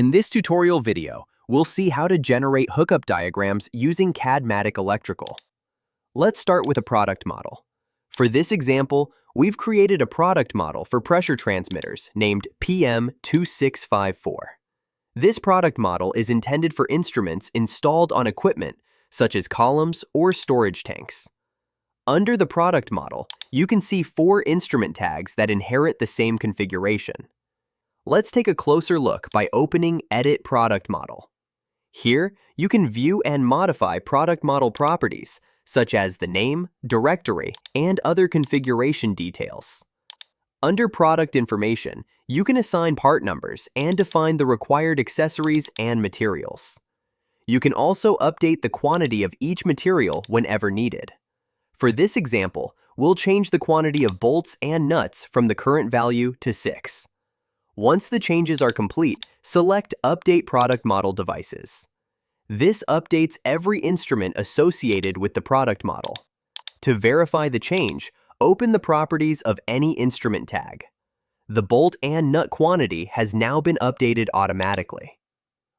In this tutorial video, we'll see how to generate hookup diagrams using Cadmatic Electrical. Let's start with a product model. For this example, we've created a product model for pressure transmitters named PM2654. This product model is intended for instruments installed on equipment such as columns or storage tanks. Under the product model, you can see 4 instrument tags that inherit the same configuration. Let's take a closer look by opening Edit Product Model. Here, you can view and modify product model properties, such as the name, directory, and other configuration details. Under Product Information, you can assign part numbers and define the required accessories and materials. You can also update the quantity of each material whenever needed. For this example, we'll change the quantity of bolts and nuts from the current value to 6. Once the changes are complete, select Update Product Model Devices. This updates every instrument associated with the product model. To verify the change, open the properties of any instrument tag. The bolt and nut quantity has now been updated automatically.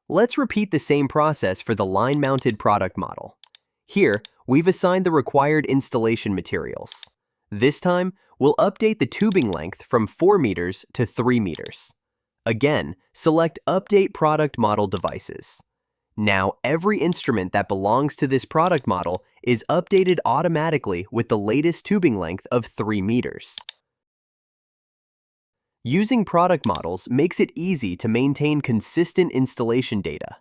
Let's repeat the same process for the line-mounted product model. Here, we've assigned the required installation materials. This time, we'll update the tubing length from 4 meters to 3 meters. Again, select Update Product Model Devices. Now, every instrument that belongs to this product model is updated automatically with the latest tubing length of 3 meters. Using product models makes it easy to maintain consistent installation data.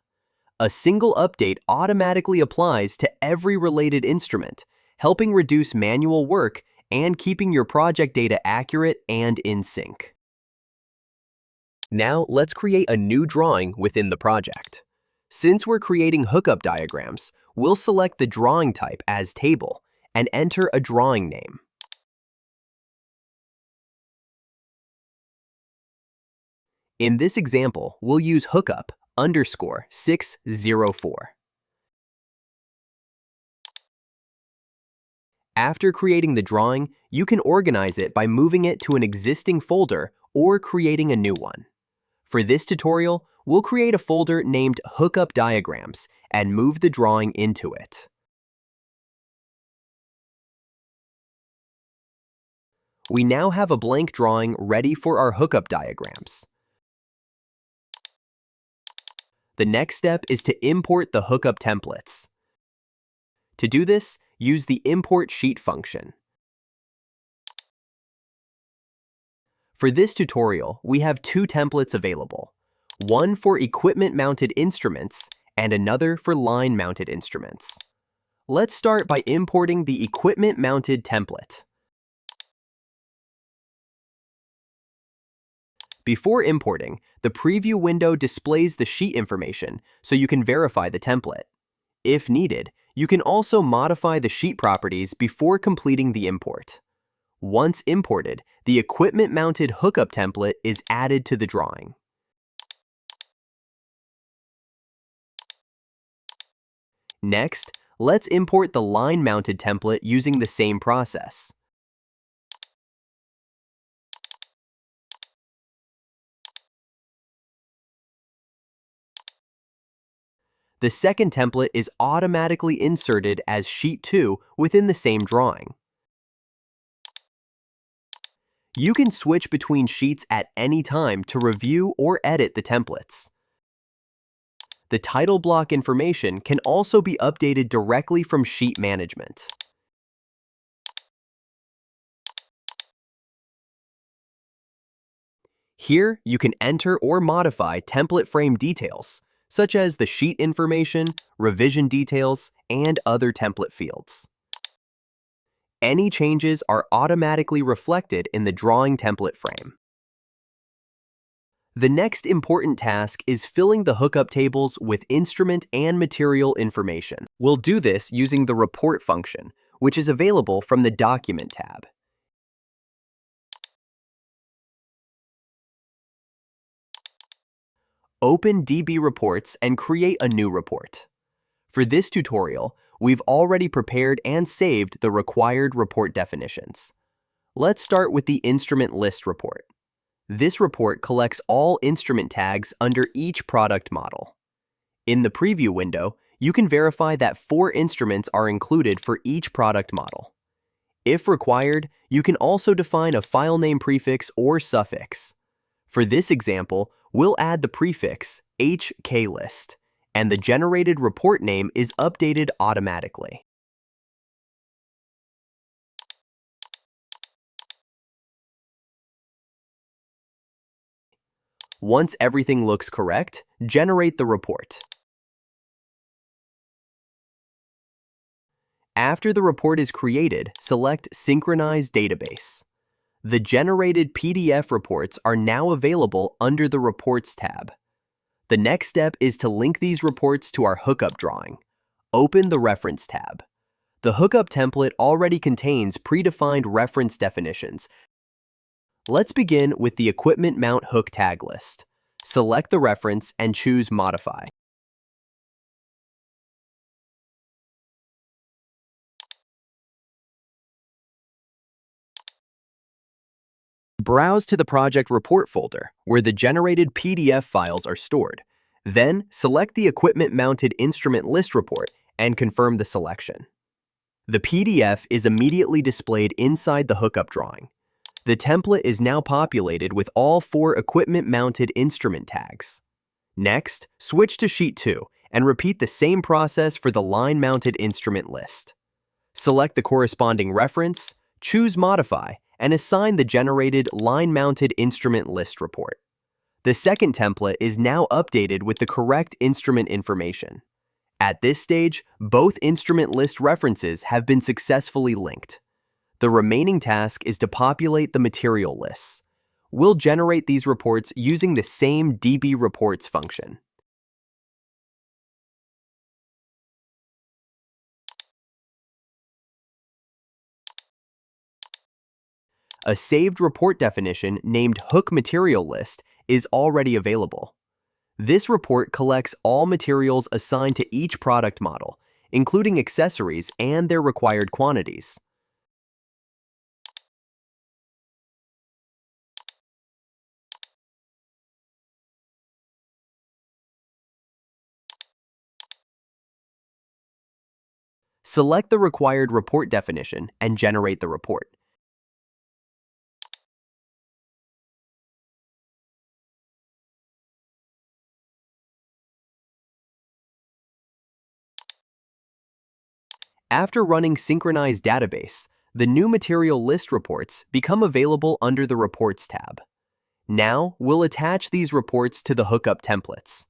A single update automatically applies to every related instrument, helping reduce manual work and keeping your project data accurate and in sync. Now, let's create a new drawing within the project. Since we're creating hookup diagrams, we'll select the drawing type as Table and enter a drawing name. In this example, we'll use hookup_604. After creating the drawing, you can organize it by moving it to an existing folder or creating a new one. For this tutorial, we'll create a folder named Hookup Diagrams and move the drawing into it. We now have a blank drawing ready for our hookup diagrams. The next step is to import the hookup templates. To do this, use the Import Sheet function. For this tutorial, we have 2 templates available, one for equipment-mounted instruments and another for line-mounted instruments. Let's start by importing the equipment-mounted template. Before importing, the preview window displays the sheet information so you can verify the template. If needed, you can also modify the sheet properties before completing the import. Once imported, the equipment-mounted hookup template is added to the drawing. Next, let's import the line-mounted template using the same process. The second template is automatically inserted as Sheet 2 within the same drawing. You can switch between sheets at any time to review or edit the templates. The title block information can also be updated directly from Sheet Management. Here, you can enter or modify template frame details, such as the sheet information, revision details, and other template fields. Any changes are automatically reflected in the drawing template frame. The next important task is filling the hookup tables with instrument and material information. We'll do this using the Report function, which is available from the Document tab. Open DB Reports and create a new report. For this tutorial, we've already prepared and saved the required report definitions. Let's start with the Instrument List report. This report collects all instrument tags under each product model. In the preview window, you can verify that 4 instruments are included for each product model. If required, you can also define a file name prefix or suffix. For this example, we'll add the prefix HKlist, and the generated report name is updated automatically. Once everything looks correct, generate the report. After the report is created, select Synchronize Database. The generated PDF reports are now available under the Reports tab. The next step is to link these reports to our hookup drawing. Open the Reference tab. The hookup template already contains predefined reference definitions. Let's begin with the equipment mount hook tag list. Select the reference and choose Modify. Browse to the project report folder, where the generated PDF files are stored. Then, select the equipment mounted instrument list report and confirm the selection. The PDF is immediately displayed inside the hookup drawing. The template is now populated with all 4 equipment-mounted instrument tags. Next, switch to Sheet 2 and repeat the same process for the line-mounted instrument list. Select the corresponding reference, choose Modify, and assign the generated line-mounted instrument list report. The second template is now updated with the correct instrument information. At this stage, both instrument list references have been successfully linked. The remaining task is to populate the material lists. We'll generate these reports using the same DB reports function. A saved report definition named Hook Material List is already available. This report collects all materials assigned to each product model, including accessories and their required quantities. Select the required report definition and generate the report. After running Synchronize Database, the new material list reports become available under the Reports tab. Now, we'll attach these reports to the hookup templates.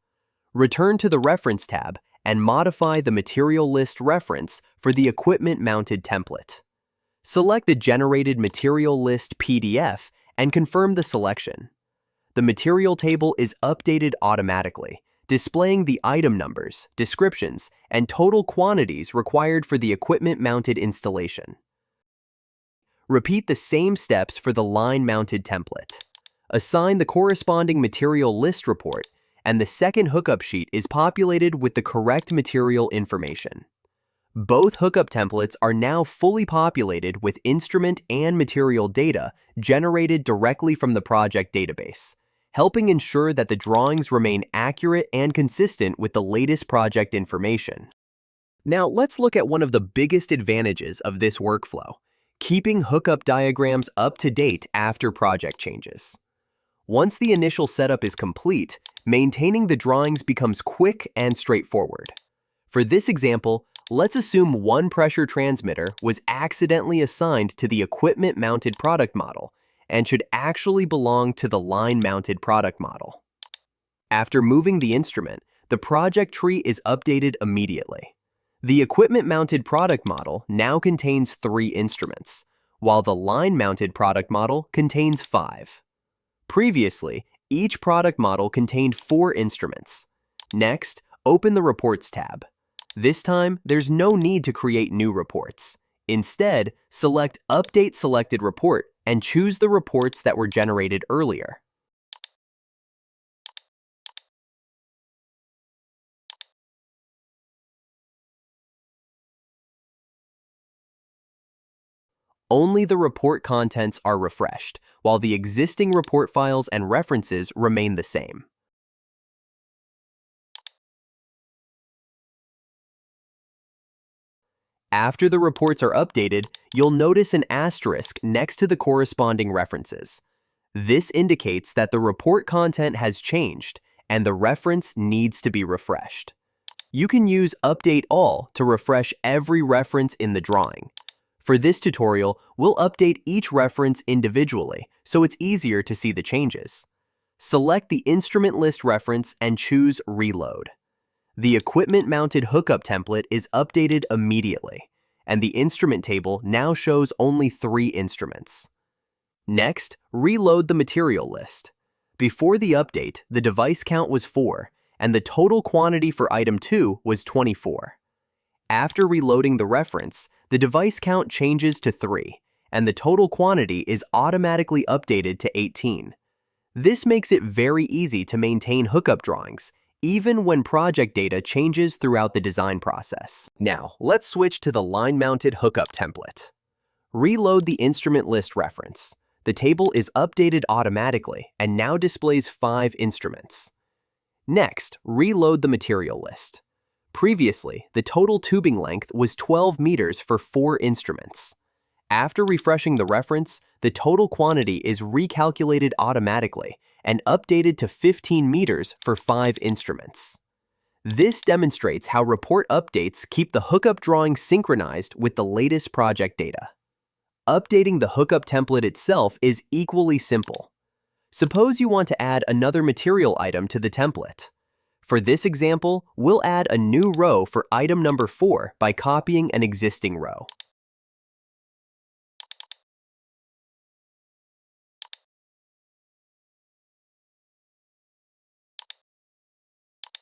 Return to the Reference tab and modify the material list reference for the equipment-mounted template. Select the generated material list PDF and confirm the selection. The material table is updated automatically, displaying the item numbers, descriptions, and total quantities required for the equipment-mounted installation. Repeat the same steps for the line-mounted template. Assign the corresponding material list report, and the second hookup sheet is populated with the correct material information. Both hookup templates are now fully populated with instrument and material data generated directly from the project database, helping ensure that the drawings remain accurate and consistent with the latest project information. Now, let's look at one of the biggest advantages of this workflow: keeping hookup diagrams up to date after project changes. Once the initial setup is complete, maintaining the drawings becomes quick and straightforward. For this example, let's assume one pressure transmitter was accidentally assigned to the equipment-mounted product model and should actually belong to the line-mounted product model. After moving the instrument, the project tree is updated immediately. The equipment-mounted product model now contains 3 instruments, while the line-mounted product model contains 5. Previously, each product model contained 4 instruments. Next, open the Reports tab. This time, there's no need to create new reports. Instead, select Update Selected Report and choose the reports that were generated earlier. Only the report contents are refreshed, while the existing report files and references remain the same. After the reports are updated, you'll notice an asterisk next to the corresponding references. This indicates that the report content has changed and the reference needs to be refreshed. You can use Update All to refresh every reference in the drawing. For this tutorial, we'll update each reference individually so it's easier to see the changes. Select the instrument list reference and choose Reload. The equipment-mounted hookup template is updated immediately, and the instrument table now shows only 3 instruments. Next, reload the material list. Before the update, the device count was 4, and the total quantity for item 2 was 24. After reloading the reference, the device count changes to 3, and the total quantity is automatically updated to 18. This makes it very easy to maintain hookup drawings, even when project data changes throughout the design process. Now, let's switch to the line-mounted hookup template. Reload the instrument list reference. The table is updated automatically and now displays 5 instruments. Next, reload the material list. Previously, the total tubing length was 12 meters for 4 instruments. After refreshing the reference, the total quantity is recalculated automatically and updated to 15 meters for 5 instruments. This demonstrates how report updates keep the hookup drawing synchronized with the latest project data. Updating the hookup template itself is equally simple. Suppose you want to add another material item to the template. For this example, we'll add a new row for item number 4 by copying an existing row.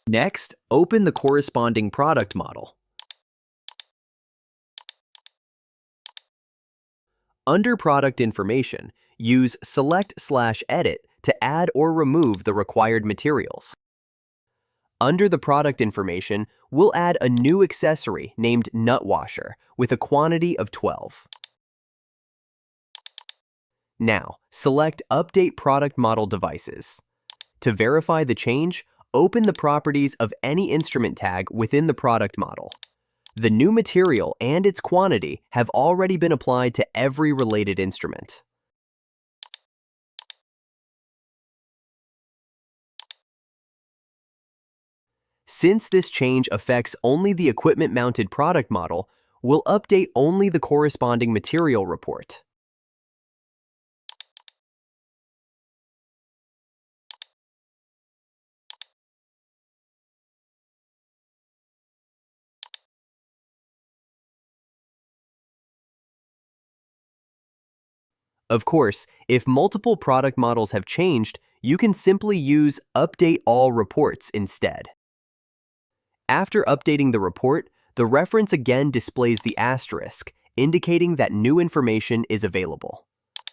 Next, open the corresponding product model. Under Product Information, use Select/Edit to add or remove the required materials. Under the product information, we'll add a new accessory named Nut Washer with a quantity of 12. Now, select Update Product Model Devices. To verify the change, open the properties of any instrument tag within the product model. The new material and its quantity have already been applied to every related instrument. Since this change affects only the equipment-mounted product model, we'll update only the corresponding material report. Of course, if multiple product models have changed, you can simply use Update All Reports instead. After updating the report, the reference again displays the asterisk, indicating that new information is available.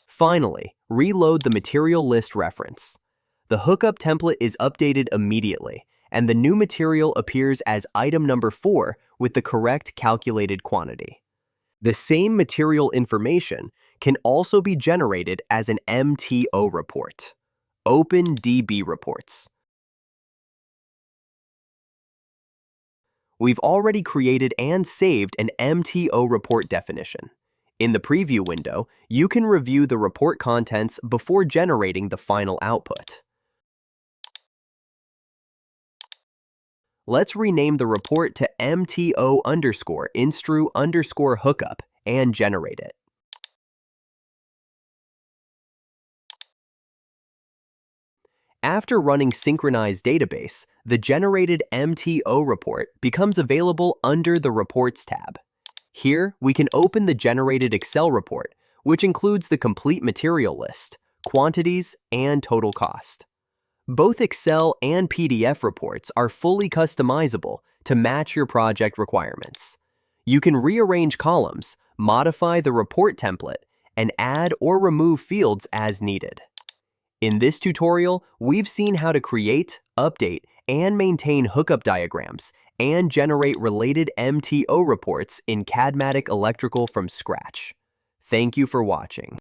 Finally, reload the material list reference. The hookup template is updated immediately, and the new material appears as item number 4 with the correct calculated quantity. The same material information can also be generated as an MTO report, OpenDB reports. We've already created and saved an MTO report definition. In the preview window, you can review the report contents before generating the final output. Let's rename the report to MTO_instru_hookup and generate it. After running Synchronized Database, the generated MTO report becomes available under the Reports tab. Here, we can open the generated Excel report, which includes the complete material list, quantities, and total cost. Both Excel and PDF reports are fully customizable to match your project requirements. You can rearrange columns, modify the report template, and add or remove fields as needed. In this tutorial, we've seen how to create, update, and maintain hookup diagrams and generate related MTO reports in Cadmatic Electrical from scratch. Thank you for watching.